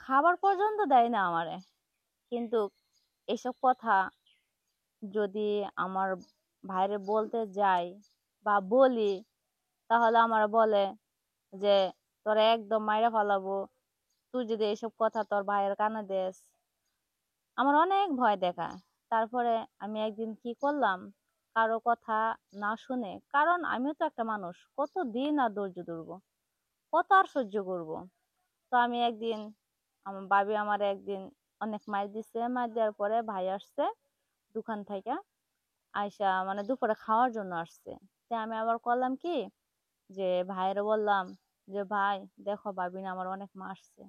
খাবার পর্যন্ত দেয় না আমারে। কিন্তু এসব কথা যদি আমার ভাইরে বলতে যাই বা বলি, তাহলে আমার বলে যে তোরে একদম মাইরা ফালাবো, তুই যদি এসব কথা তোর ভাইয়ের কানে দেস। আমার অনেক ভয় দেখায়। তারপরে আমি একদিন কি করলাম, কারো কথা না শুনে, কারণ আমিও তো একটা মানুষ, কতদিন আর ধৈর্য ধরবো, কত আর সহ্য করব। তো আমি একদিন, আমার ভাবি আমার একদিন অনেক মাইর দিছে, মাইর দেওয়ার পরে ভাই আসছে দোকান থেকে, আইসা মানে দুপুরে খাওয়ার জন্য আসছে। তো আমি আবার করলাম কি, যে ভাইয়ের বললাম যে ভাই দেখো ভাবি না আমার অনেক মারছে।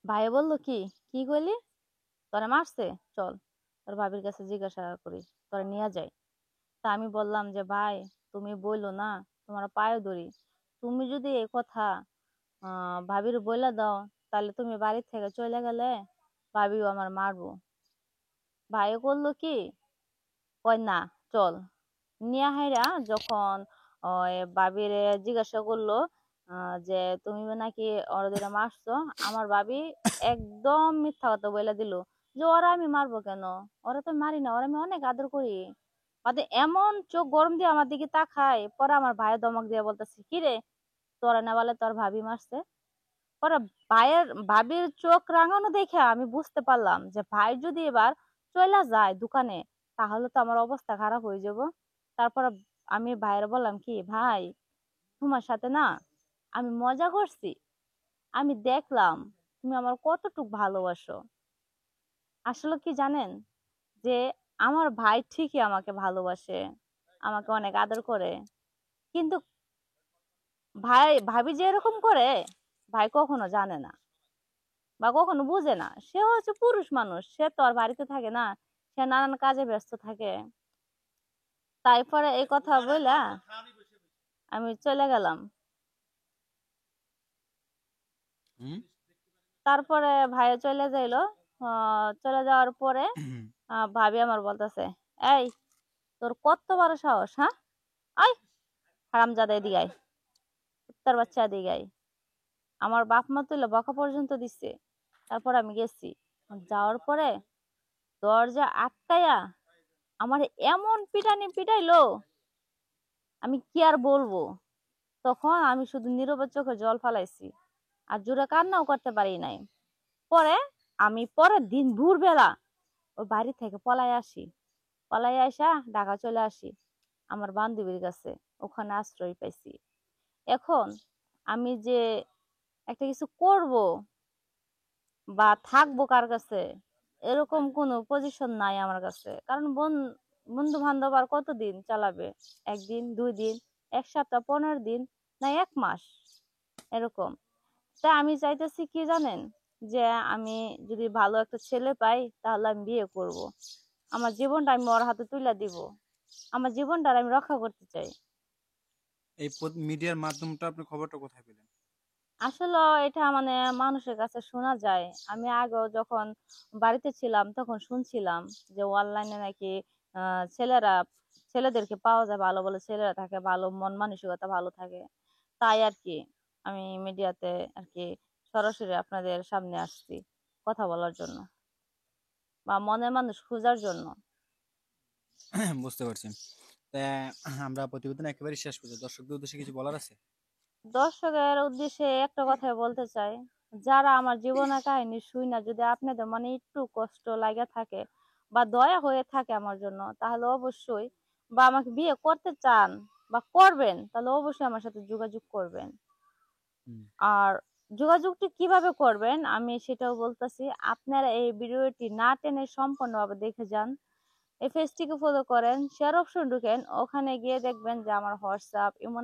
ভাই বললো কি, কি কইলি, তোরে মারছে, চল তোর ভাবির কাছে জিজ্ঞাসা করি, তোরে নিয়ে যাই। তা আমি বললাম যে ভাই তুমি বইলো না, তোমার পায়ে ধরি, তুমি যদি এই কথা ভাবির বইলা দাও, তাহলে তুমি বাড়ি থেকে চলে গেলে ভাবিও আমার মারবো। ভাই করলো কি, কয় না, চল। নিয়া হাইরা যখন ওই ভাবিরে জিজ্ঞাসা করলো যে তুমি নাকি ওরা মারছো, আমার ভাবি একদম মিথ্যা কথা বলে দিল যে ওরা আমি মারবো কেন, ওরা তো মারি না, ওরা আমি অনেক আদর করি। বাদে এমন চোখ গরম দিয়ে আমার দিকে তাকায়, পরে আমার ভাইয়ের ধমক দিয়ে বলতেছে কি রে, তোরা না বলে তোর ভাবি মারছে। পরে ভাবির চোখ রাঙানো দেখে আমি বুঝতে পারলাম যে ভাই যদি এবার চলে যায় দোকানে, তাহলে তো আমার অবস্থা খারাপ হয়ে যাব। তারপর আমি ভাইয়ের বললাম কি, ভাই তোমার সাথে না আমি মজা করছি, আমি দেখলাম তুমি আমার কতটুকু ভালোবাসো। আসলে কি জানেন, যে আমার ভাই ঠিকই আমাকে ভালোবাসে, আমাকে অনেক আদর করে, কিন্তু ভাবি যে এরকম করে ভাই কখনো জানে না বা কখনো বুঝে না। সে হচ্ছে পুরুষ মানুষ, সে তো আর বাড়িতে থাকে না, সে নানান কাজে ব্যস্ত থাকে। তারপরে এই কথা বইলা আমি চলে গেলাম। হুম। তারপরে ভাইয়া চলে যাইলো। চলে যাওয়ার পরে ভাবি আমার বলতেছে, এই তোর কত বড় সাহস, হ্যাঁ, আই হারামজাদা এদিকে আয়, কুত্তার বাচ্চা এদিকে আয়। আমার বাপ মা তুলে বকা পর্যন্ত দিচ্ছে। তারপর আমি গেছি, যাওয়ার পরে দরজা আটকায়া আমার এমন পিটানি পিটাইলো, আমি কি আর বলবো। তখন আমি শুধু নীরবে চোখে জল ফালাইছি, আর জোরে কান্নাও করতে পারি নাই। পরে আমি পরের দিন ভোরবেলা ওই বাড়ি থেকে পলাই আসি, পলাই আসা ঢাকা চলে আসি আমার বান্ধবীর কাছে, ওখানে আশ্রয় পাইছি। এখন আমি যে একটা কিছু করব বা থাকবো কার কাছে, এরকম কোনো পজিশন নাই আমার কাছে। কারণ বন্ধু বান্ধব আর কতদিন চালাবে, একদিন, 2 দিন, এক সপ্তাহ, 15 দিন, না 1 মাস, এরকম। তা আমি চাইতেছি কি জানেন, যে আমি যদি ভালো একটা ছেলে পাই, তাহলে আমি বিয়ে করব, আমার জীবনটা আমি ওর হাতে তুলে দিব, আমার জীবনটা আমি রক্ষা করতে চাই। এই মিডিয়ার মাধ্যমটা আপনি খবরটা কোথায় পেলেন? আসলে এটা মানে মানুষের কাছে শোনা যায়। আমি আগেও যখন বাড়িতে ছিলাম তখন শুনছিলাম যে অনলাইনে নাকি ছেলেরা, ছেলেদেরকে পাওয়া যায় ভালো, বলে ছেলেরা থাকে ভালো, মন মানসিকতা ভালো থাকে। তাই আর কি আমি মিডিয়াতে আর কি সরাসরি আপনাদের সামনে আসছি কথা বলার জন্য, বা মনের মানুষ খোঁজার জন্য। বুঝতে পারছি। তা আমরা প্রতিবেদন একেবারে শেষ করছি, দর্শকদের উদ্দেশ্যে কিছু বলার আছে? দর্শকের উদ্দেশ্যে একটা কথাই বলতে চাই, যারা আমার জীবনের কাহিনী শুনে যদি আপনাদের মনে একটু কষ্ট লাগে থাকে বা দয়া হয়ে থাকে আমার জন্য, তাহলে অবশ্যই, বা আমাকে বিয়ে করতে চান বা করবেন, তাহলে অবশ্যই আমার সাথে যোগাযোগ করবেন। হুম। আর যোগাযোগটি কিভাবে করবেন আমি সেটাও বলতেছি। আপনারা এই ভিডিওটি না টেনে সম্পূর্ণভাবে দেখে যান। এই পেজটিকে ফলো করেন, শেয়ার অপশন ঢুকেন, ওখানে গিয়ে দেখবেন যে আমার হোয়াটসঅ্যাপ, ইমো